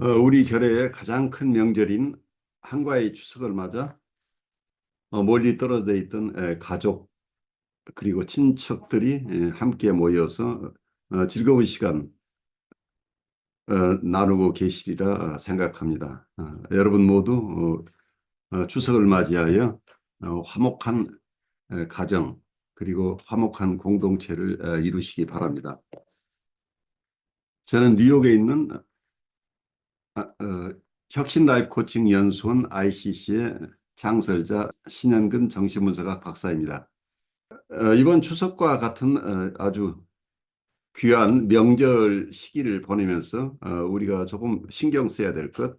우리 결의 가장 큰 명절인 한가위 추석을 맞아 멀리 떨어져 있던 가족 그리고 친척들이 함께 모여서 즐거운 시간 나누고 계시리라 생각합니다. 여러분 모두 추석을 맞이하여 화목한 가정 그리고 화목한 공동체를 이루시기 바랍니다. 저는 뉴욕에 있는 혁신 라이프 코칭 연수원 ICC의 창설자 신현근 정신분석학 박사입니다. 이번 추석과 같은 아주 귀한 명절 시기를 보내면서 우리가 조금 신경 써야 될 것,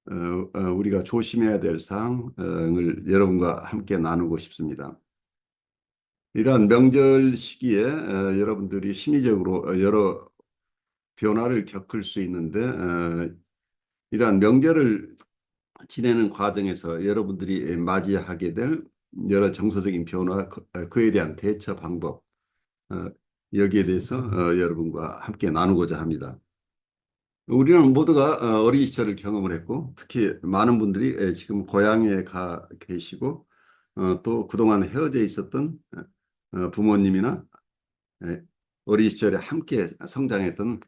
우리가 조심해야 될 사항을 여러분과 함께 나누고 싶습니다. 이러한 명절 시기에 여러분들이 심리적으로 여러 변화를 겪을 수 있는데 이러한 명절을 지내는 과정에서 여러분들이 맞이하게 될 여러 정서적인 변화, 그에 대한 대처 방법, 어, 여기에 대해서 여러분과 함께 나누고자 합니다. 우리는 모두가 어린 시절을 경험을 했고, 특히 많은 분들이 지금 고향에 가 계시고, 또 그동안 헤어져 있었던 부모님이나 어린 시절에 함께 성장했던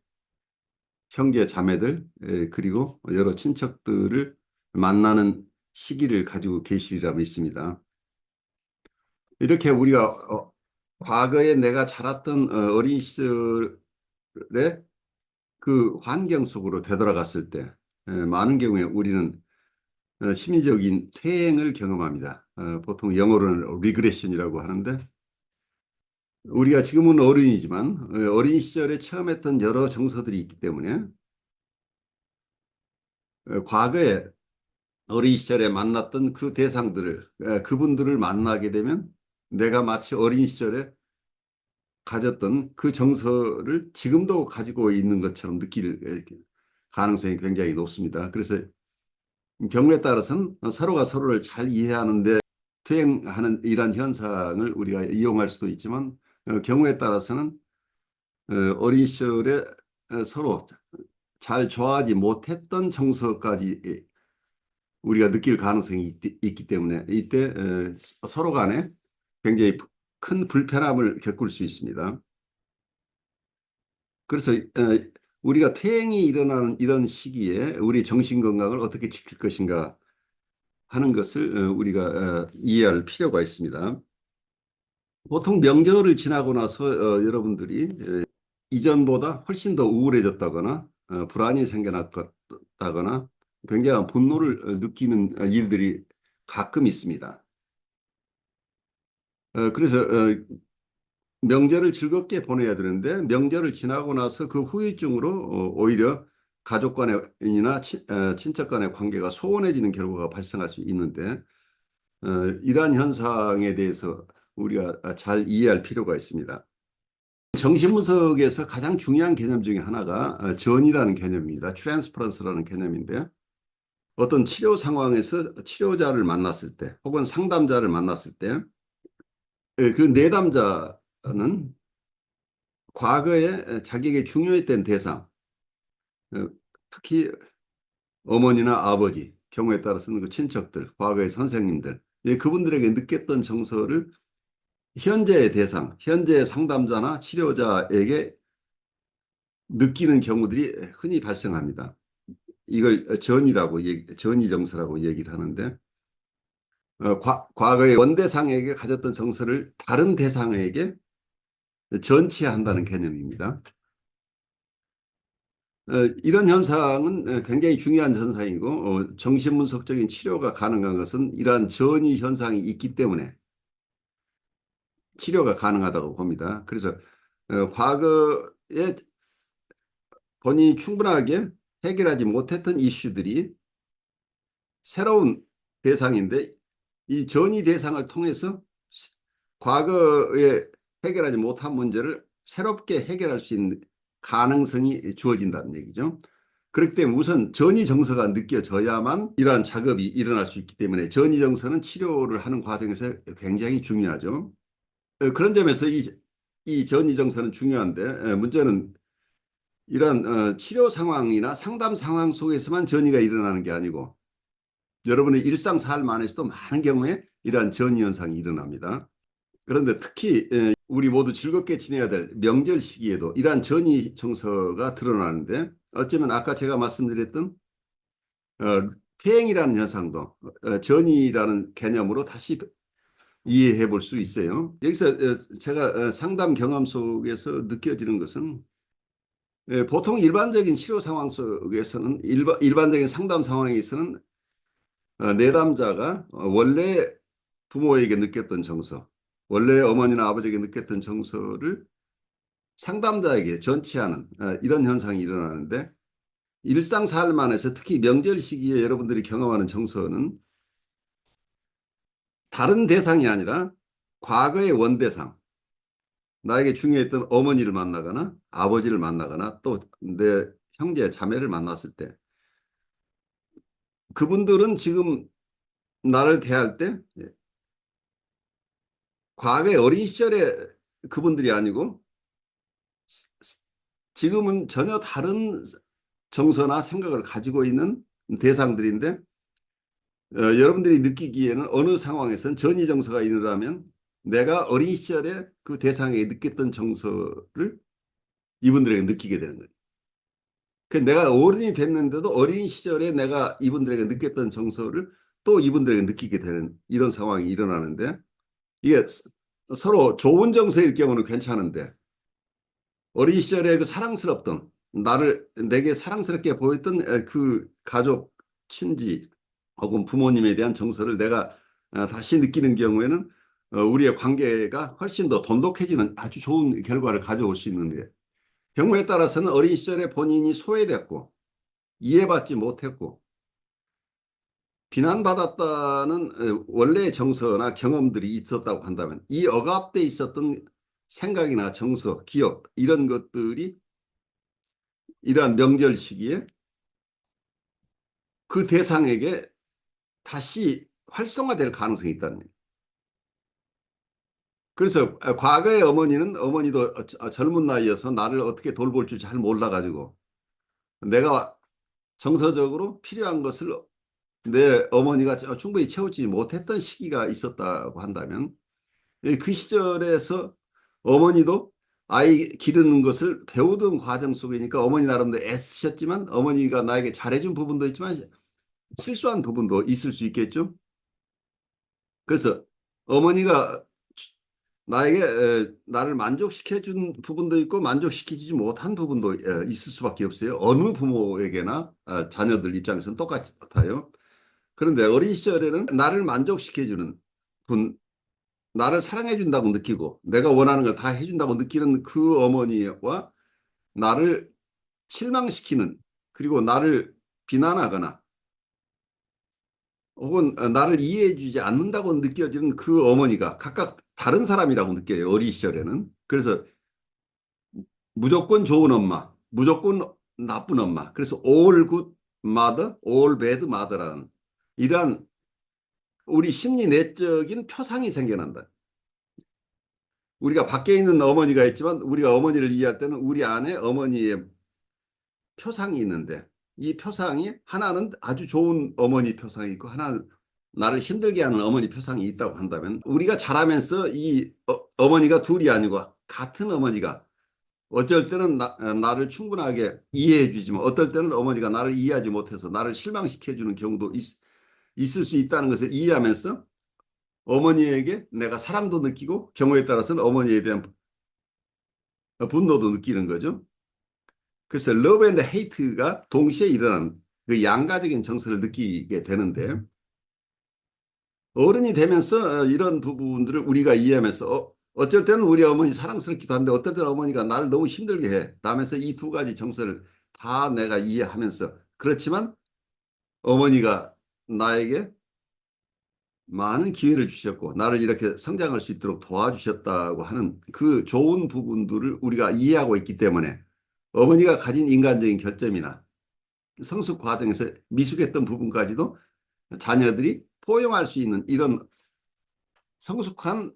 형제 자매들, 그리고 여러 친척들을 만나는 시기를 가지고 계시리라 믿습니다. 이렇게 우리가 과거에 내가 자랐던 어린 시절의 그 환경 속으로 되돌아갔을 때 많은 경우에 우리는 심리적인 퇴행을 경험합니다. 보통 영어로는 리그레션이라고 하는데 우리가 지금은 어른이지만 어린 시절에 처음 했던 여러 정서들이 있기 때문에 과거에 어린 시절에 만났던 그 대상들을 그분들을 만나게 되면 내가 마치 어린 시절에 가졌던 그 정서를 지금도 가지고 있는 것처럼 느낄 가능성이 굉장히 높습니다. 그래서 경우에 따라서는 서로가 서로를 잘 이해하는데 투행하는 이런 현상을 우리가 이용할 수도 있지만 경우에 따라서는 어린 시절에 서로 잘 좋아하지 못했던 정서까지 우리가 느낄 가능성이 있기 때문에 이때 서로 간에 굉장히 큰 불편함을 겪을 수 있습니다. 그래서 우리가 퇴행이 일어나는 이런 시기에 우리 정신 건강을 어떻게 지킬 것인가 하는 것을 우리가 이해할 필요가 있습니다. 보통 명절을 지나고 나서 여러분들이 이전보다 훨씬 더 우울해졌다거나 불안이 생겨났다거나 굉장한 분노를 느끼는 일들이 가끔 있습니다. 그래서 명절을 즐겁게 보내야 되는데 명절을 지나고 나서 그 후유증으로 오히려 가족 간이나 친척 간의 관계가 소원해지는 결과가 발생할 수 있는데 이러한 현상에 대해서 우리가 잘 이해할 필요가 있습니다. 정신분석에서 가장 중요한 개념 중에 하나가 전이라는 개념입니다. 트랜스퍼런스라는 개념인데 어떤 치료 상황에서 치료자를 만났을 때 혹은 상담자를 만났을 때 그 내담자는 과거에 자기에게 중요했던 대상, 어, 특히 어머니나 아버지, 경우에 따라서는 그 친척들, 과거의 선생님들, 그분들에게 느꼈던 정서를 현재의 대상, 현재의 상담자나 치료자에게 느끼는 경우들이 흔히 발생합니다. 이걸 전이정서라고 얘기를 하는데, 과거의 원대상에게 가졌던 정서를 다른 대상에게 전치한다는 개념입니다. 이런 현상은 굉장히 중요한 현상이고 정신분석적인 치료가 가능한 것은 이러한 전이 현상이 있기 때문에 치료가 가능하다고 봅니다. 그래서 과거에 본인이 충분하게 해결하지 못했던 이슈들이 새로운 대상인데 이 전이 대상을 통해서 과거에 해결하지 못한 문제를 새롭게 해결할 수 있는 가능성이 주어진다는 얘기죠. 그렇기 때문에 우선 전이 정서가 느껴져야만 이러한 작업이 일어날 수 있기 때문에 전이 정서는 치료를 하는 과정에서 굉장히 중요하죠. 그런 점에서 이 전이 정서는 중요한데 문제는 이런 치료 상황이나 상담 상황 속에서만 전이가 일어나는 게 아니고 여러분의 일상 삶 안에서도 많은 경우에 이러한 전이 현상이 일어납니다. 그런데 특히 우리 모두 즐겁게 지내야 될 명절 시기에도 이러한 전이 정서가 드러나는데 어쩌면 아까 제가 말씀드렸던 어, 퇴행이라는 현상도 전이라는 개념으로 다시 이해해 볼 수 있어요. 여기서 제가 상담 경험 속에서 느껴지는 것은 보통 일반적인 치료 상황 속에서는 일반적인 상담 상황에서는 내담자가 원래 부모에게 느꼈던 정서, 원래 어머니나 아버지에게 느꼈던 정서를 상담자에게 전치하는 이런 현상이 일어나는데 일상 삶 안에서 특히 명절 시기에 여러분들이 경험하는 정서는 다른 대상이 아니라 과거의 원대상, 나에게 중요했던 어머니를 만나거나 아버지를 만나거나 또 내 형제, 자매를 만났을 때 그분들은 지금 나를 대할 때 과거의 어린 시절의 그분들이 아니고 지금은 전혀 다른 정서나 생각을 가지고 있는 대상들인데 여러분들이 느끼기에는 어느 상황에선 전이 정서가 일어나면 내가 어린 시절에 그 대상에게 느꼈던 정서를 이분들에게 느끼게 되는 거예요. 그 내가 어른이 됐는데도 어린 시절에 내가 이분들에게 느꼈던 정서를 또 이분들에게 느끼게 되는 이런 상황이 일어나는데 이게 서로 좋은 정서일 경우는 괜찮은데 어린 시절에 그 사랑스럽던 나를 내게 사랑스럽게 보였던 그 가족, 친지 혹은 부모님에 대한 정서를 내가 다시 느끼는 경우에는 우리의 관계가 훨씬 더 돈독해지는 아주 좋은 결과를 가져올 수 있는데 경우에 따라서는 어린 시절에 본인이 소외됐고 이해받지 못했고 비난받았다는 원래의 정서나 경험들이 있었다고 한다면 이 억압돼 있었던 생각이나 정서, 기억 이런 것들이 이러한 명절 시기에 그 대상에게 다시 활성화될 가능성이 있다는 거예요. 그래서 과거의 어머니는 어머니도 젊은 나이여서 나를 어떻게 돌볼 줄 잘 몰라가지고 내가 정서적으로 필요한 것을 내 어머니가 충분히 채우지 못했던 시기가 있었다고 한다면 그 시절에서 어머니도 아이 기르는 것을 배우던 과정 속이니까 어머니 나름대로 애쓰셨지만 어머니가 나에게 잘해준 부분도 있지만 실수한 부분도 있을 수 있겠죠. 그래서 어머니가 나에게 나를 만족시켜준 부분도 있고 만족시키지 못한 부분도 있을 수밖에 없어요. 어느 부모에게나 자녀들 입장에서는 똑같아요. 그런데 어린 시절에는 나를 만족시켜주는 분, 나를 사랑해준다고 느끼고 내가 원하는 걸 다 해준다고 느끼는 그 어머니와 나를 실망시키는 그리고 나를 비난하거나 혹은 나를 이해해주지 않는다고 느껴지는 그 어머니가 각각 다른 사람이라고 느껴요. 어린 시절에는. 그래서 무조건 좋은 엄마, 무조건 나쁜 엄마. 그래서 all good mother, all bad mother라는 이러한 우리 심리 내적인 표상이 생겨난다. 우리가 밖에 있는 어머니가 있지만 우리가 어머니를 이해할 때는 우리 안에 어머니의 표상이 있는데 이 표상이 하나는 아주 좋은 어머니 표상이 있고 하나는 나를 힘들게 하는 어머니 표상이 있다고 한다면 우리가 자라면서 이 어머니가 둘이 아니고 같은 어머니가 어쩔 때는 나를 충분하게 이해해 주지만 어떨 때는 어머니가 나를 이해하지 못해서 나를 실망시켜주는 경우도 있을 수 있다는 것을 이해하면서 어머니에게 내가 사랑도 느끼고 경우에 따라서는 어머니에 대한 분노도 느끼는 거죠. 그래서 러브 앤드 헤이트가 동시에 일어나는 그 양가적인 정서를 느끼게 되는데 어른이 되면서 이런 부분들을 우리가 이해하면서 어쩔 때는 우리 어머니 사랑스럽기도 한데 어떨 때는 어머니가 나를 너무 힘들게 해. 라면서 이 두 가지 정서를 다 내가 이해하면서 그렇지만 어머니가 나에게 많은 기회를 주셨고 나를 이렇게 성장할 수 있도록 도와주셨다고 하는 그 좋은 부분들을 우리가 이해하고 있기 때문에 어머니가 가진 인간적인 결점이나 성숙 과정에서 미숙했던 부분까지도 자녀들이 포용할 수 있는 이런 성숙한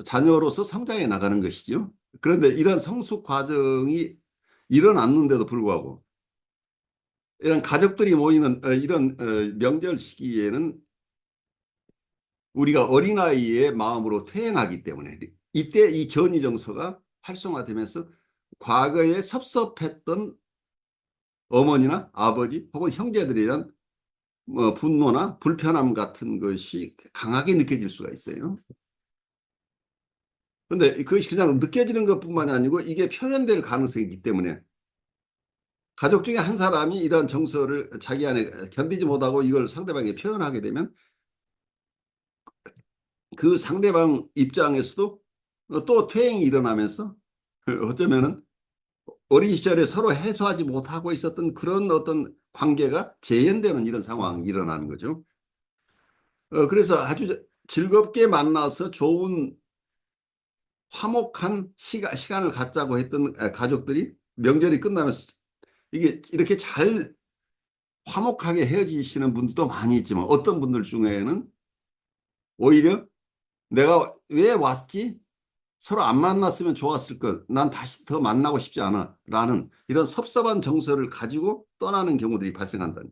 자녀로서 성장해 나가는 것이죠. 그런데 이런 성숙 과정이 일어났는데도 불구하고 이런 가족들이 모이는 이런 명절 시기에는 우리가 어린아이의 마음으로 퇴행하기 때문에 이때 이 전이 정서가 활성화되면서 과거에 섭섭했던 어머니나 아버지 혹은 형제들에 대한 분노나 불편함 같은 것이 강하게 느껴질 수가 있어요. 근데 그것이 그냥 느껴지는 것뿐만이 아니고 이게 표현될 가능성이 있기 때문에 가족 중에 한 사람이 이런 정서를 자기 안에 견디지 못하고 이걸 상대방에게 표현하게 되면 그 상대방 입장에서도 또 퇴행이 일어나면서 어쩌면은 어린 시절에 서로 해소하지 못하고 있었던 그런 어떤 관계가 재현되는 이런 상황이 일어나는 거죠. 그래서 아주 즐겁게 만나서 좋은 화목한 시간을 갖자고 했던 가족들이 명절이 끝나면서 이게 이렇게 잘 화목하게 헤어지시는 분들도 많이 있지만 어떤 분들 중에는 오히려 내가 왜 왔지? 서로 안 만났으면 좋았을 걸. 난 다시 더 만나고 싶지 않아. 라는 이런 섭섭한 정서를 가지고 떠나는 경우들이 발생한다.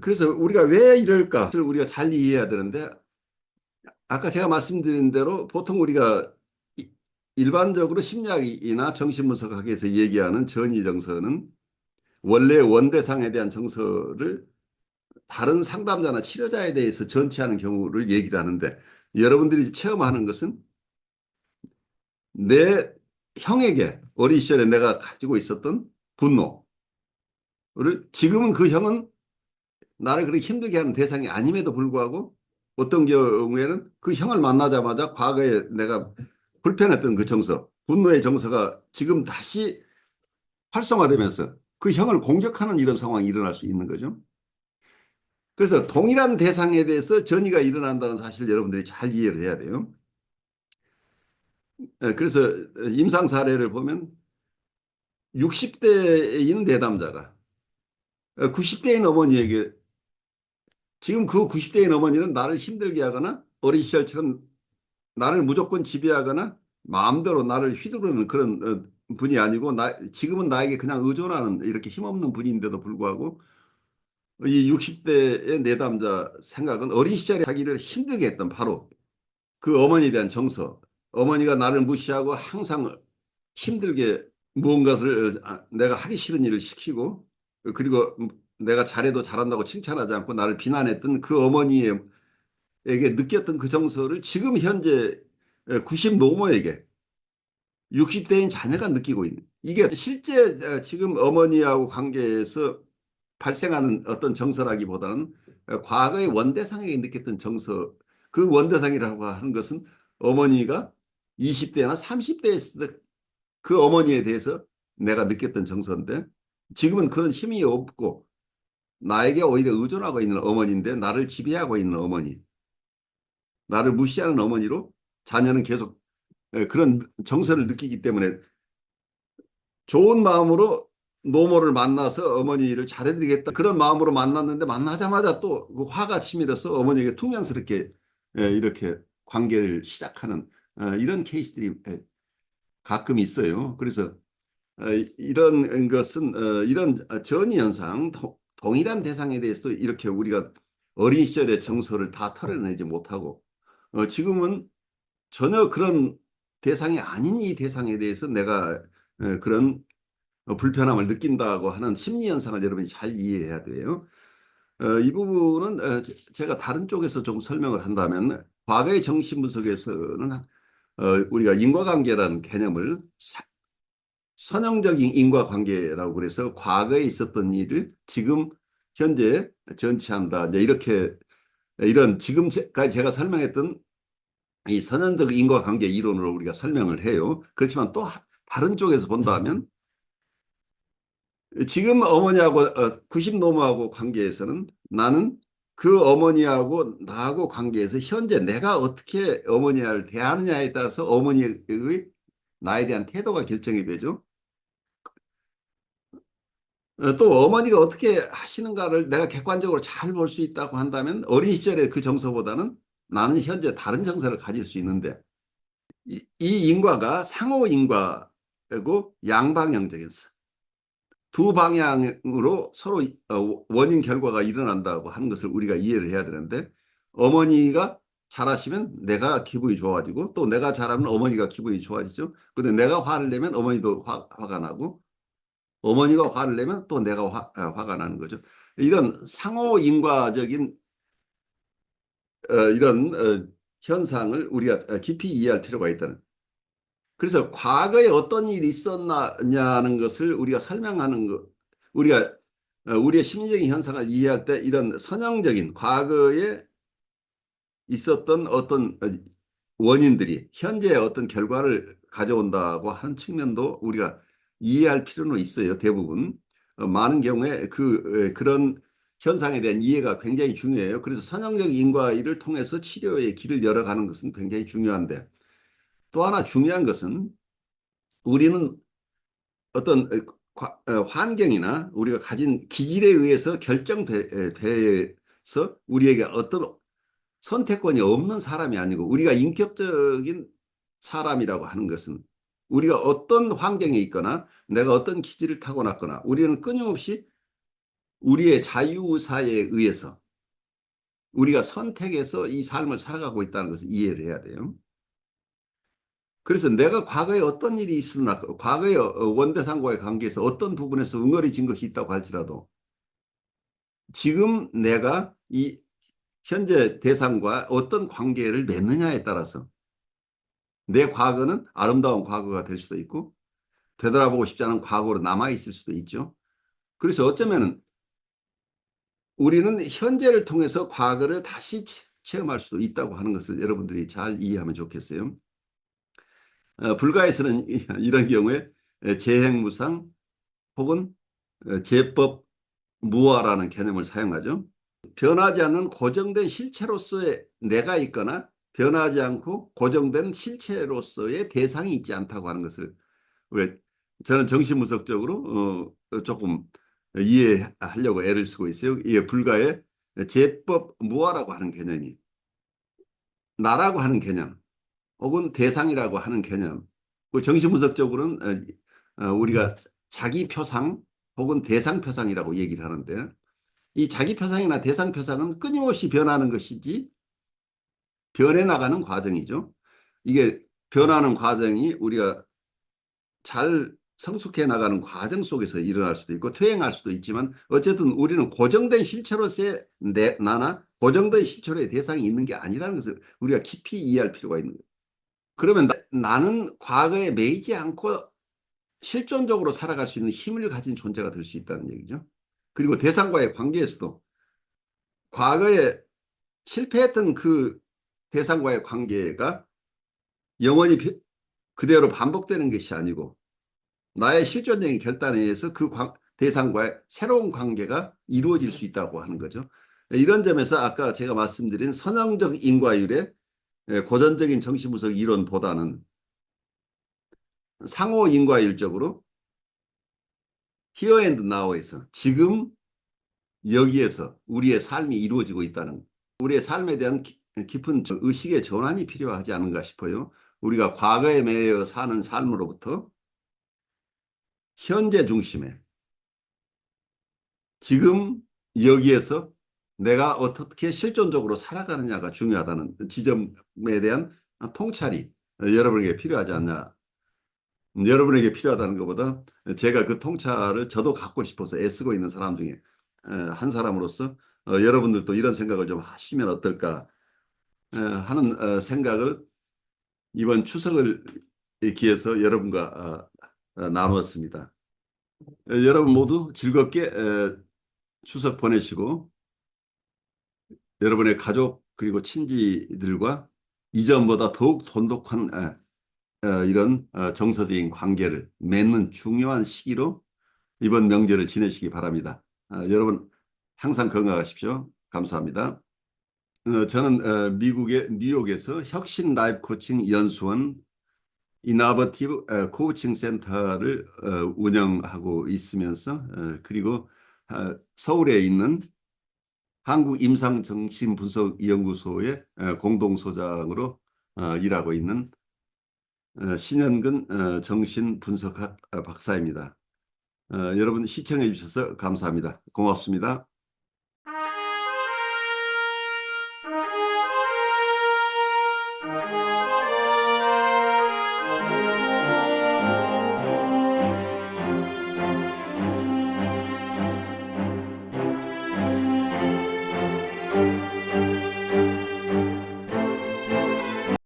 그래서 우리가 왜 이럴까? 우리가 잘 이해해야 되는데 아까 제가 말씀드린 대로 보통 우리가 일반적으로 심리학이나 정신분석학에서 얘기하는 전이 정서는 원래 원대상에 대한 정서를 다른 상담자나 치료자에 대해서 전치하는 경우를 얘기를 하는데 여러분들이 체험하는 것은 내 형에게 어린 시절에 내가 가지고 있었던 분노를 지금은 그 형은 나를 그렇게 힘들게 하는 대상이 아님에도 불구하고 어떤 경우에는 그 형을 만나자마자 과거에 내가 불편했던 그 정서, 분노의 정서가 지금 다시 활성화되면서 그 형을 공격하는 이런 상황이 일어날 수 있는 거죠. 그래서 동일한 대상에 대해서 전이가 일어난다는 사실을 여러분들이 잘 이해를 해야 돼요. 그래서 임상 사례를 보면 60대인 내담자가 90대인 어머니에게 지금 그 90대인 어머니는 나를 힘들게 하거나 어린 시절처럼 나를 무조건 지배하거나 마음대로 나를 휘두르는 그런 분이 아니고 지금은 나에게 그냥 의존하는 이렇게 힘없는 분인데도 불구하고 이 60대의 내담자 생각은 어린 시절에 자기를 힘들게 했던 바로 그 어머니에 대한 정서, 어머니가 나를 무시하고 항상 힘들게 무언가를 내가 하기 싫은 일을 시키고 그리고 내가 잘해도 잘한다고 칭찬하지 않고 나를 비난했던 그 어머니에게 느꼈던 그 정서를 지금 현재 90 노모에게 60대인 자녀가 느끼고 있는 이게 실제 지금 어머니하고 관계에서 발생하는 어떤 정서라기보다는 과거의 원대상에게 느꼈던 정서 그 원대상이라고 하는 것은 어머니가 20대나 30대에 있을 때 그 어머니에 대해서 내가 느꼈던 정서인데 지금은 그런 힘이 없고 나에게 오히려 의존하고 있는 어머니인데 나를 지배하고 있는 어머니 나를 무시하는 어머니로 자녀는 계속 그런 정서를 느끼기 때문에 좋은 마음으로 노모를 만나서 어머니를 잘해드리겠다 그런 마음으로 만났는데 만나자마자 또 그 화가 치밀어서 어머니에게 퉁명스럽게 이렇게 관계를 시작하는 이런 케이스들이 가끔 있어요. 그래서 이런 것은 이런 전이 현상 동일한 대상에 대해서도 이렇게 우리가 어린 시절의 정서를 다 털어내지 못하고 지금은 전혀 그런 대상이 아닌 이 대상에 대해서 내가 그런 불편함을 느낀다고 하는 심리 현상을 여러분이 잘 이해해야 돼요. 이 부분은 제가 다른 쪽에서 좀 설명을 한다면 과거의 정신분석에서는 우리가 인과관계라는 개념을 선형적인 인과관계라고 그래서 과거에 있었던 일을 지금 현재 전치한다. 이제 이렇게 이런 지금까지 제가 설명했던 이 선형적 인과관계 이론으로 우리가 설명을 해요. 그렇지만 또 다른 쪽에서 본다면 지금 어머니하고 90 노모하고 관계에서는 나는 그 어머니하고 나하고 관계에서 현재 내가 어떻게 어머니를 대하느냐에 따라서 어머니의 나에 대한 태도가 결정이 되죠. 또 어머니가 어떻게 하시는가를 내가 객관적으로 잘 볼 수 있다고 한다면 어린 시절의 그 정서보다는 나는 현재 다른 정서를 가질 수 있는데 이 인과가 상호 인과고 양방향적이었어. 두 방향으로 서로 원인 결과가 일어난다고 하는 것을 우리가 이해를 해야 되는데 어머니가 잘하시면 내가 기분이 좋아지고 또 내가 잘하면 어머니가 기분이 좋아지죠. 근데 내가 화를 내면 어머니도 화가 나고 어머니가 화를 내면 또 내가 화가 나는 거죠. 이런 상호 인과적인 이런 현상을 우리가 깊이 이해할 필요가 있다는. 그래서 과거에 어떤 일이 있었냐는 것을 우리가 설명하는 것, 우리가 우리의 심리적인 현상을 이해할 때 이런 선형적인 과거에 있었던 어떤 원인들이 현재의 어떤 결과를 가져온다고 하는 측면도 우리가 이해할 필요는 있어요. 대부분. 많은 경우에 그런 현상에 대한 이해가 굉장히 중요해요. 그래서 선형적 인과를 통해서 치료의 길을 열어가는 것은 굉장히 중요한데 또 하나 중요한 것은 우리는 어떤 환경이나 우리가 가진 기질에 의해서 결정돼서 우리에게 어떤 선택권이 없는 사람이 아니고 우리가 인격적인 사람이라고 하는 것은 우리가 어떤 환경에 있거나 내가 어떤 기질을 타고났거나 우리는 끊임없이 우리의 자유의사에 의해서 우리가 선택해서 이 삶을 살아가고 있다는 것을 이해를 해야 돼요. 그래서 내가 과거에 어떤 일이 있으나 과거에 원대상과의 관계에서 어떤 부분에서 응어리진 것이 있다고 할지라도 지금 내가 이 현재 대상과 어떤 관계를 맺느냐에 따라서 내 과거는 아름다운 과거가 될 수도 있고 되돌아보고 싶지 않은 과거로 남아있을 수도 있죠. 그래서 어쩌면은 우리는 현재를 통해서 과거를 다시 체험할 수도 있다고 하는 것을 여러분들이 잘 이해하면 좋겠어요. 불가에서는 이런 경우에 재행무상 혹은 제법 무화라는 개념을 사용하죠. 변하지 않는 고정된 실체로서의 내가 있거나 변하지 않고 고정된 실체로서의 대상이 있지 않다고 하는 것을 왜 저는 정신분석적으로 조금 이해하려고 애를 쓰고 있어요. 이게 불가의 제법 무화라고 하는 개념이 나라고 하는 개념 혹은 대상이라고 하는 개념. 정신분석적으로는 우리가 자기 표상 혹은 대상 표상이라고 얘기를 하는데 이 자기 표상이나 대상 표상은 끊임없이 변하는 것이지 변해 나가는 과정이죠. 이게 변하는 과정이 우리가 잘 성숙해 나가는 과정 속에서 일어날 수도 있고 퇴행할 수도 있지만 어쨌든 우리는 고정된 실체로서의 나나 고정된 실체로의 대상이 있는 게 아니라는 것을 우리가 깊이 이해할 필요가 있는 거예요. 그러면 나는 과거에 매이지 않고 실존적으로 살아갈 수 있는 힘을 가진 존재가 될 수 있다는 얘기죠. 그리고 대상과의 관계에서도 과거에 실패했던 그 대상과의 관계가 영원히 그대로 반복되는 것이 아니고 나의 실존적인 결단에 의해서 그 대상과의 새로운 관계가 이루어질 수 있다고 하는 거죠. 이런 점에서 아까 제가 말씀드린 선형적 인과율의 고전적인 정신분석 이론보다는 상호 인과율적으로 here and now에서 지금 여기에서 우리의 삶이 이루어지고 있다는 우리의 삶에 대한 깊은 의식의 전환이 필요하지 않은가 싶어요. 우리가 과거에 매여 사는 삶으로부터 현재 중심에 지금 여기에서 내가 어떻게 실존적으로 살아가느냐가 중요하다는 지점에 대한 통찰이 여러분에게 필요하지 않냐. 여러분에게 필요하다는 것보다 제가 그 통찰을 저도 갖고 싶어서 애쓰고 있는 사람 중에 한 사람으로서 여러분들도 이런 생각을 좀 하시면 어떨까 하는 생각을 이번 추석을 기해서 여러분과 나누었습니다. 여러분 모두 즐겁게 추석 보내시고 여러분의 가족 그리고 친지들과 이전보다 더욱 돈독한 이런 정서적인 관계를 맺는 중요한 시기로 이번 명절을 지내시기 바랍니다. 여러분 항상 건강하십시오. 감사합니다. 저는 미국의 뉴욕에서 혁신 라이프 코칭 연수원 이나버티브 코칭 센터를 운영하고 있으면서 그리고 서울에 있는 한국임상정신분석연구소의 공동소장으로 일하고 있는 신현근 정신분석학 박사입니다. 여러분 시청해 주셔서 감사합니다. 고맙습니다.